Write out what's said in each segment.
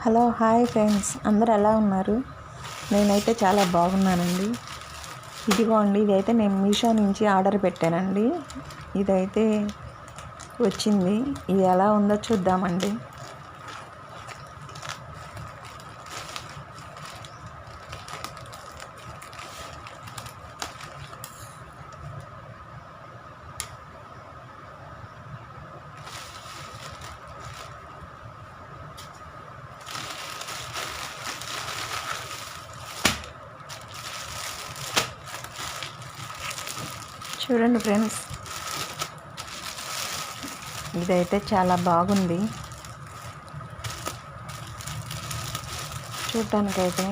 Hello hi friends, అందరు ఎలా ఉన్నారు? నేనైతే చాలా బాగున్నానండి. ఇదిగోండి, ఇదైతే నేను మీషో నుంచి ఆర్డర్ పెట్టానండి. ఇదైతే వచ్చింది. ఇది ఎలా ఉందో చూద్దామండి. చూడండి ఫ్రెండ్స్, ఇదైతే చాలా బాగుంది చూడటానికైతే.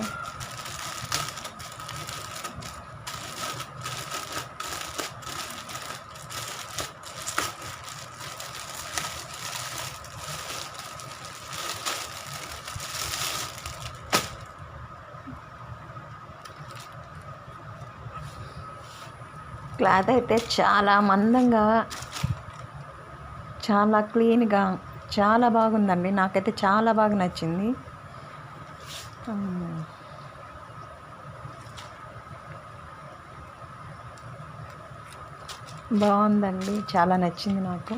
క్లాత్ అయితే చాలా మందంగా, చాలా క్లీన్గా, చాలా బాగుందండి. నాకైతే చాలా బాగా నచ్చింది. బాగుందండి, చాలా నచ్చింది నాకు.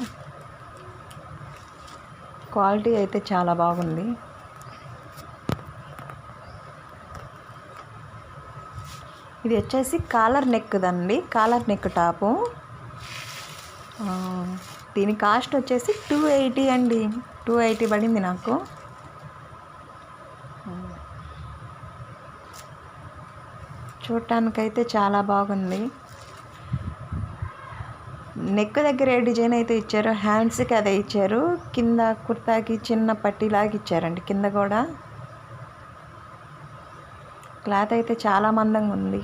క్వాలిటీ అయితే చాలా బాగుంది. ఇది వచ్చేసి కాలర్ నెక్దండి, కాలర్ నెక్ టాపు. దీని కాస్ట్ వచ్చేసి 280 అండి. 280 పడింది నాకు. చూడటానికైతే చాలా బాగుంది. నెక్ దగ్గర ఏ డిజైన్ అయితే ఇచ్చారో హ్యాండ్స్కి అదే ఇచ్చారు. కింద కుర్తాకి చిన్న పట్టీలాగా ఇచ్చారండి. కింద కూడా క్లాత్ అయితే చాలా మందంగా ఉంది.